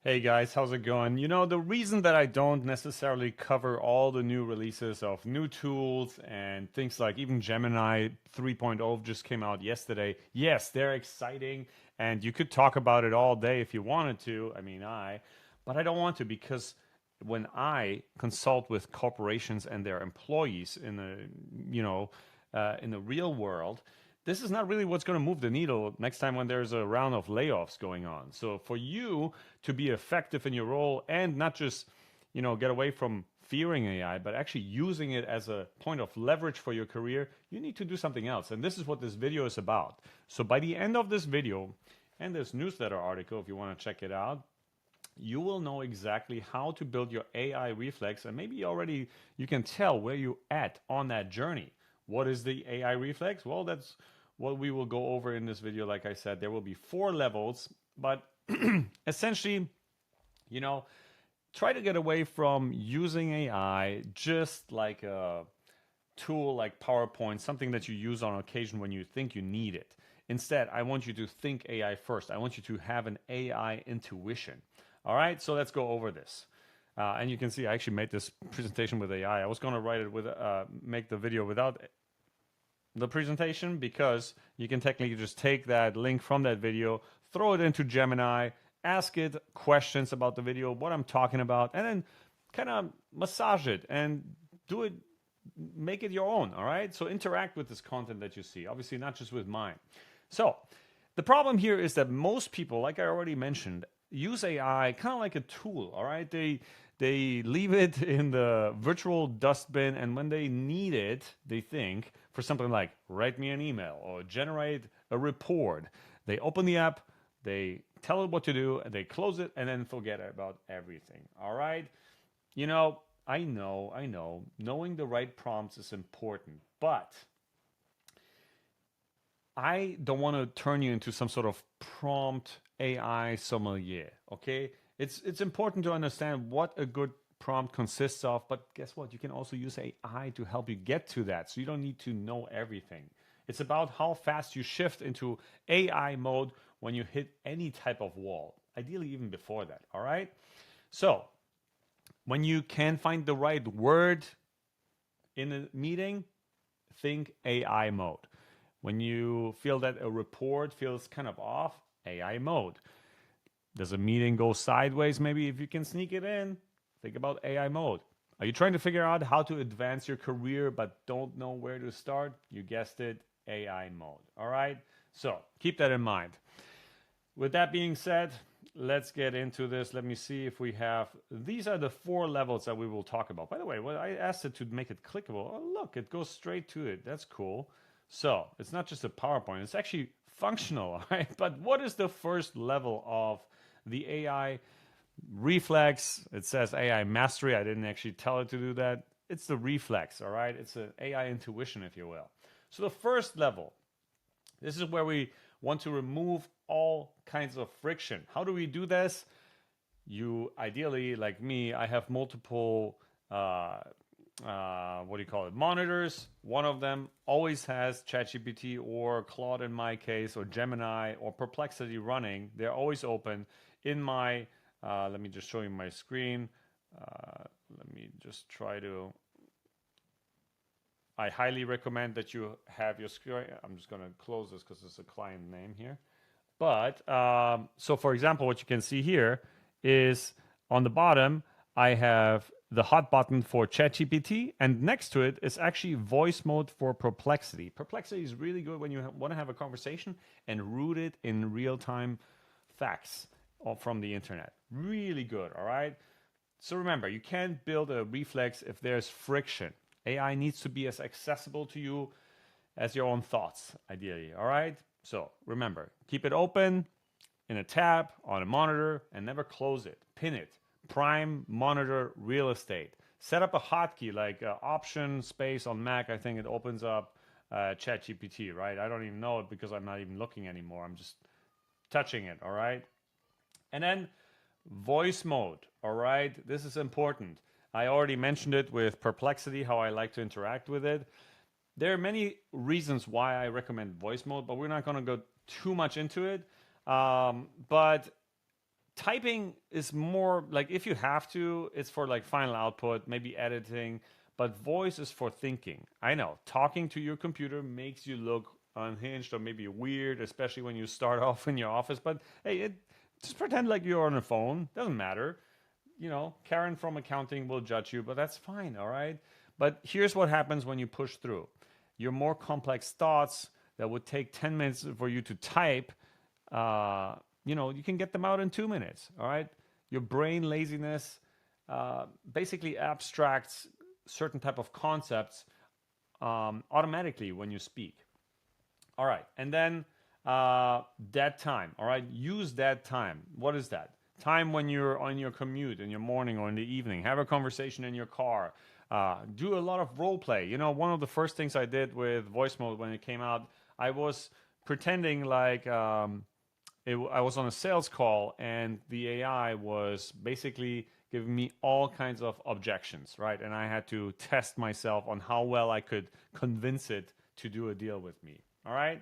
Hey guys, how's it going? You know, the reason that I don't necessarily cover all the new releases of new tools and things like even Gemini 3.0 just came out yesterday. Yes, they're exciting and you could talk about it all day if you wanted to. But I don't want to because when I consult with corporations and their employees in the real world, this is not really what's going to move the needle next time when there's a round of layoffs going on. So for you to be effective in your role and not just, get away from fearing AI, but actually using it as a point of leverage for your career, you need to do something else. And this is what this video is about. So by the end of this video and this newsletter article, if you want to check it out, you will know exactly how to build your AI reflex, and maybe already you can tell where you at on that journey. What is the AI reflex? Well, that's what we will go over in this video. Like I said, there will be 4 levels, but essentially, you know, try to get away from using AI just like a tool like PowerPoint, something that you use on occasion when you think you need it. Instead, I want you to think AI first. I want you to have an AI intuition. All right, so let's go over this. And you can see I actually made this presentation with AI. I was going to write it with, make the video without the presentation because you can technically just take that link from that video, throw it into Gemini, ask it questions about the video, what I'm talking about, and then kind of massage it and do it, make it your own. All right, so interact with this content that you see, obviously not just with mine. So the problem here is that most people, like I already mentioned, use AI kind of like a tool. All right, they leave it in the virtual dustbin, and when they need it, they think for something like write me an email or generate a report, they open the app, they tell it what to do, and they close it, and then forget about everything. All right, I know, knowing the right prompts is important, but I don't want to turn you into some sort of prompt AI sommelier. Okay, it's important to understand what a good prompt consists of. But guess what? You can also use AI to help you get to that. So you don't need to know everything. It's about how fast you shift into AI mode when you hit any type of wall. Ideally, even before that. All right. So when you can find the right word in a meeting, think AI mode. When you feel that a report feels kind of off, AI mode. Does a meeting go sideways? Maybe if you can sneak it in, think about AI mode. Are you trying to figure out how to advance your career but don't know where to start? You guessed it, AI mode. All right? So keep that in mind. With that being said, let's get into this. Let me see if we have. These are the 4 levels that we will talk about. By the way, I asked it to make it clickable. Oh, look, it goes straight to it. That's cool. So it's not just a PowerPoint, it's actually functional, right? But what is the first level of the AI reflex? It says AI mastery. I didn't actually tell it to do that. It's the reflex, all right? It's an AI intuition, if you will. So the first level, this is where we want to remove all kinds of friction. How do we do this? You ideally, like me, I have multiple what do you call it, monitors. One of them always has ChatGPT or Claude in my case, or Gemini or Perplexity running. They're always open in my let me just show you my screen. Let me just try to, I highly recommend that you have your screen. I'm just going to close this because it's a client name here. But so, for example, what you can see here is on the bottom, I have the hot button for ChatGPT, and next to it is actually voice mode for Perplexity. Perplexity is really good when you want to have a conversation and root it in real time facts from the internet. Really good, all right? So remember, you can't build a reflex if there's friction. AI needs to be as accessible to you as your own thoughts, ideally, all right? So remember, keep it open in a tab on a monitor and never close it. Pin it. Prime monitor real estate. Set up a hotkey like option space on Mac. I think it opens up ChatGPT, right? I don't even know it because I'm not even looking anymore. I'm just touching it, all right? And then voice mode, all right? This is important. I already mentioned it with Perplexity, how I like to interact with it. There are many reasons why I recommend voice mode, but we're not going to go too much into it. But typing is more like if you have to, it's for like final output, maybe editing, but voice is for thinking. I know talking to your computer makes you look unhinged or maybe weird, especially when you start off in your office. But hey, just pretend like you're on a phone. Doesn't matter. Karen from accounting will judge you, but that's fine, all right? But here's what happens when you push through. Your more complex thoughts that would take 10 minutes for you to type, you can get them out in 2 minutes, all right? Your brain laziness basically abstracts certain type of concepts automatically when you speak. All right, and then dead time, all right? Use dead time. What is that? Time when you're on your commute in your morning or in the evening. Have a conversation in your car. Do a lot of role play. One of the first things I did with voice mode when it came out, I was pretending like I was on a sales call and the AI was basically giving me all kinds of objections, right? And I had to test myself on how well I could convince it to do a deal with me, all right?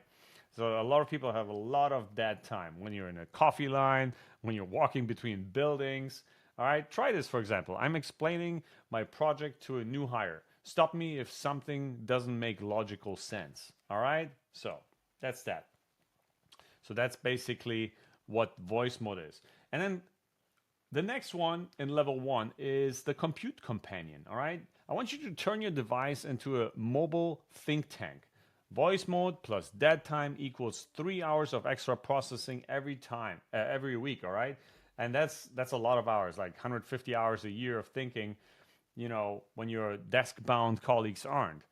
So a lot of people have a lot of dead time when you're in a coffee line, when you're walking between buildings. All right, try this for example. I'm explaining my project to a new hire. Stop me if something doesn't make logical sense. All right, so that's that. So that's basically what voice mode is. And then the next one in level 1 is the compute companion. All right, I want you to turn your device into a mobile think tank. Voice mode plus dead time equals 3 hours of extra processing every week. All right, and that's a lot of hours, like 150 hours a year of thinking. When your desk-bound colleagues aren't.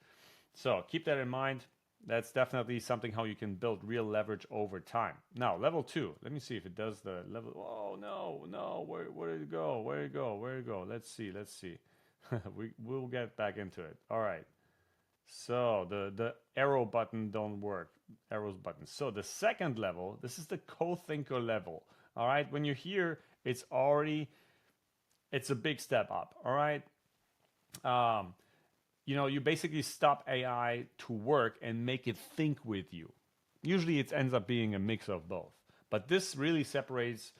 So keep that in mind. That's definitely something how you can build real leverage over time. Now, level 2. Let me see if it does the level. Oh no! Where did it go? Where did it go? Where did it go? Let's see. We'll get back into it. All right. So the arrow button don't work. Arrows button. So the second level, this is the co-thinker level. All right. When you're here, it's a big step up. All right. You basically stop AI to work and make it think with you. Usually it ends up being a mix of both. But this really separates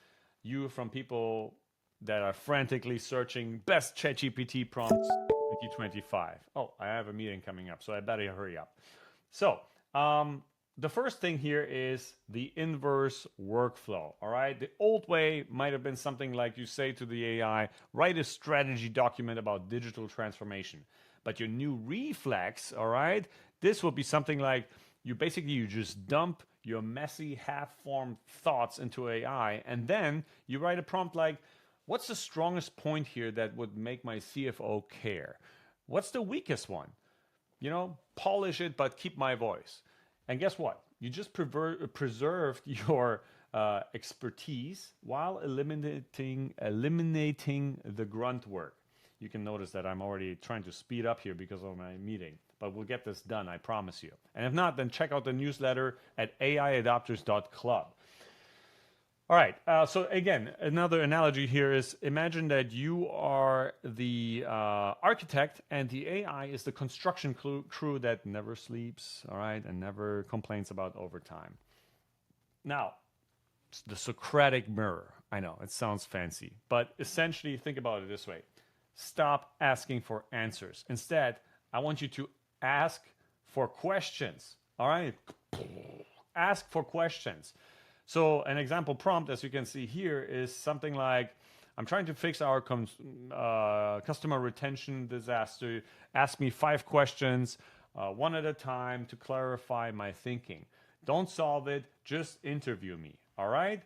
you from people that are frantically searching best ChatGPT prompts 2025. Oh, I have a meeting coming up, so I better hurry up. So, the first thing here is the inverse workflow. All right. The old way might have been something like you say to the AI, write a strategy document about digital transformation. But your new Reflex, all right, this will be something like you just dump your messy, half-formed thoughts into AI, and then you write a prompt like, what's the strongest point here that would make my CFO care? What's the weakest one? Polish it, but keep my voice. And guess what? You just preserved your expertise while eliminating the grunt work. You can notice that I'm already trying to speed up here because of my meeting, but we'll get this done, I promise you. And if not, then check out the newsletter at aiadopters.club. All right, so again, another analogy here is imagine that you are the architect and the AI is the construction crew that never sleeps, all right, and never complains about overtime. Now, the Socratic mirror. I know, it sounds fancy, but essentially think about it this way. Stop asking for answers. Instead, I want you to ask for questions. All right? Ask for questions. So an example prompt, as you can see here, is something like, I'm trying to fix our customer retention disaster. Ask me 5 questions, one at a time to clarify my thinking. Don't solve it, just interview me. All right?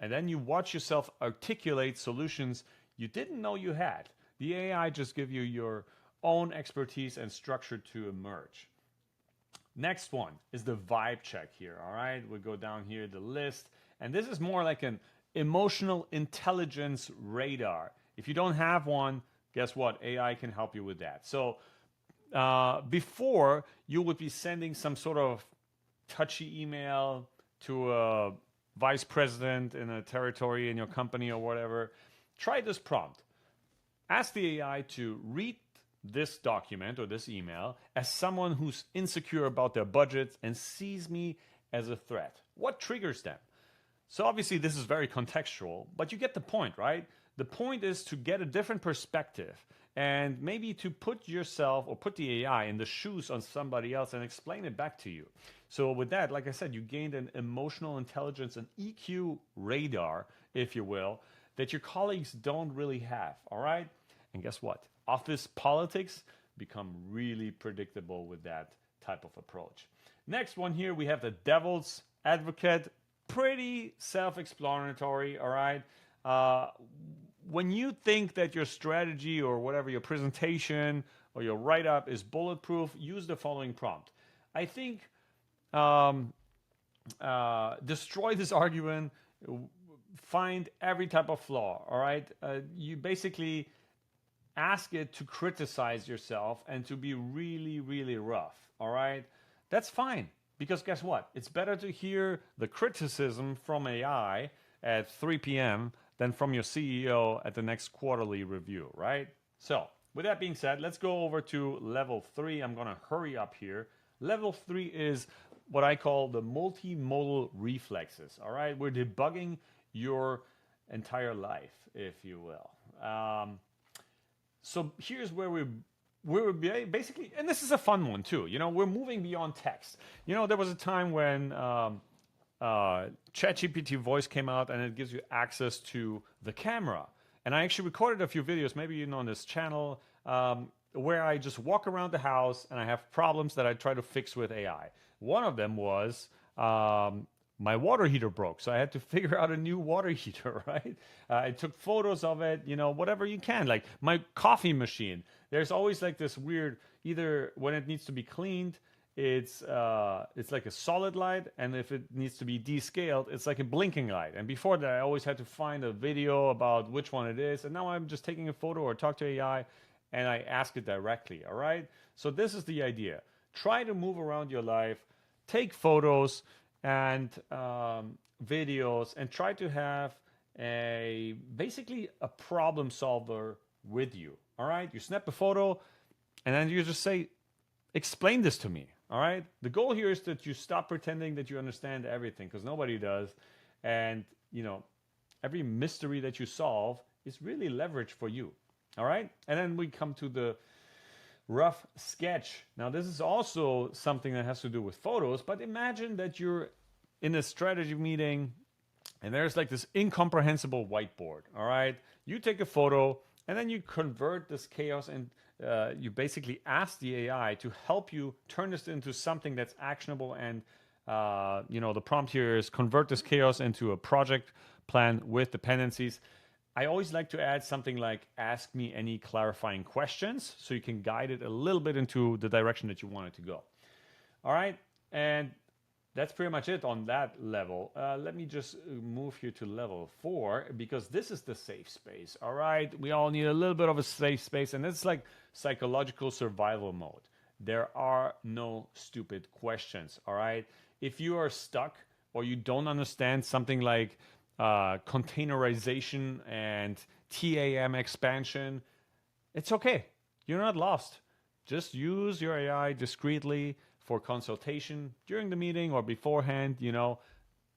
And then you watch yourself articulate solutions you didn't know you had. The AI just give you your own expertise and structure to emerge. Next one is the vibe check here, all right? We go down here, the list, and this is more like an emotional intelligence radar. If you don't have one, guess what? AI can help you with that. So before, you would be sending some sort of touchy email to a vice president in a territory in your company or whatever. Try this prompt. Ask the AI to read this document or this email as someone who's insecure about their budgets and sees me as a threat. What triggers them? So obviously this is very contextual, but you get the point, right? The point is to get a different perspective and maybe to put yourself or put the AI in the shoes on somebody else and explain it back to you. So with that, like I said, you gained an emotional intelligence, an EQ radar, if you will, that your colleagues don't really have, all right? And guess what? Office politics become really predictable with that type of approach. Next one here, we have the devil's advocate. Pretty self-explanatory, all right? When you think that your strategy or whatever, your presentation or your write-up is bulletproof, use the following prompt. I think destroy this argument, find every type of flaw, all right? You basically ask it to criticize yourself and to be really, really rough, all right? That's fine, because guess what? It's better to hear the criticism from AI at 3 p.m. than from your CEO at the next quarterly review, right? So, with that being said, let's go over to level 3. I'm going to hurry up here. Level 3 is what I call the multimodal reflexes, all right? We're debugging your entire life, if you will. So here's where we're basically, and this is a fun one too, you know, we're moving beyond text. You know, there was a time when ChatGPT voice came out and it gives you access to the camera. And I actually recorded a few videos, maybe you know, on this channel, where I just walk around the house and I have problems that I try to fix with AI. One of them was my water heater broke, so I had to figure out a new water heater, right? I took photos of it, you know, whatever you can. Like my coffee machine, there's always like this weird, either when it needs to be cleaned, it's like a solid light, and if it needs to be descaled, it's like a blinking light. And before that, I always had to find a video about which one it is, and now I'm just taking a photo or talk to AI, and I ask it directly, all right? So this is the idea. Try to move around your life, take photos and videos, and try to have basically a problem solver with you, all right? You snap a photo, and then you just say, explain this to me, all right? The goal here is that you stop pretending that you understand everything, because nobody does. And, you know, every mystery that you solve is really leverage for you, all right? And then we come to the rough sketch. Now, this is also something that has to do with photos, but imagine that you're in a strategy meeting and there's like this incomprehensible whiteboard, all right? You take a photo and then you convert this chaos, and you basically ask the AI to help you turn this into something that's actionable. And you know, the prompt here is convert this chaos into a project plan with dependencies. I always like to add something like ask me any clarifying questions, so you can guide it a little bit into the direction that you want it to go. All right, and that's pretty much it on that level. Let me just move here to level 4, because this is the safe space. All right, we all need a little bit of a safe space, and it's like psychological survival mode. There are no stupid questions. All right, if you are stuck or you don't understand something like containerization and TAM expansion, it's okay. You're not lost. Just use your AI discreetly for consultation during the meeting or beforehand. You know,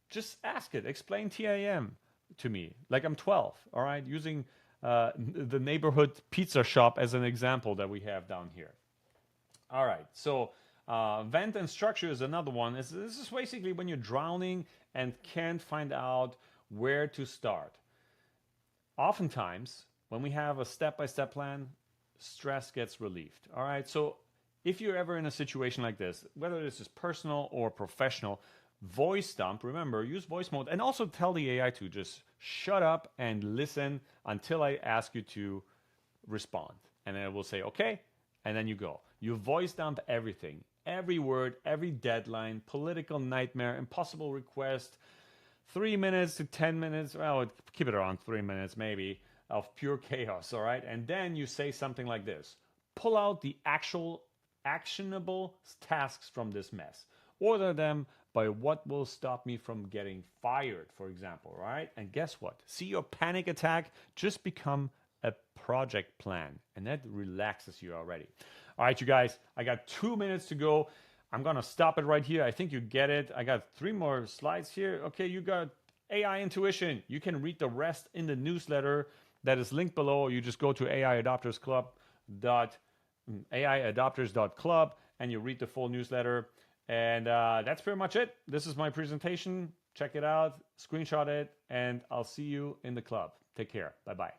just ask it, explain TAM to me like I'm 12, all right, using the neighborhood pizza shop as an example that we have down here. All right, so vent and structure is another one. This is basically when you're drowning and can't find out where to start. Oftentimes, when we have a step-by-step plan, stress gets relieved. All right, so if you're ever in a situation like this, whether this is personal or professional, voice dump, remember, use voice mode, and also tell the AI to just shut up and listen until I ask you to respond. And then it will say, okay, and then you go. You voice dump everything, every word, every deadline, political nightmare, impossible request, 3 minutes to 10 minutes, well, keep it around 3 minutes maybe, of pure chaos, all right? And then you say something like this: pull out the actual actionable tasks from this mess. Order them by what will stop me from getting fired, for example, right? And guess what? See your panic attack just become a project plan, and that relaxes you already. All right, you guys, I got 2 minutes to go. I'm gonna stop it right here. I think you get it. I got 3 more slides here. Okay, you got AI intuition. You can read the rest in the newsletter that is linked below. You just go to aiadoptersclub.club and you read the full newsletter. And that's pretty much it. This is my presentation. Check it out, screenshot it, and I'll see you in the club. Take care. Bye-bye.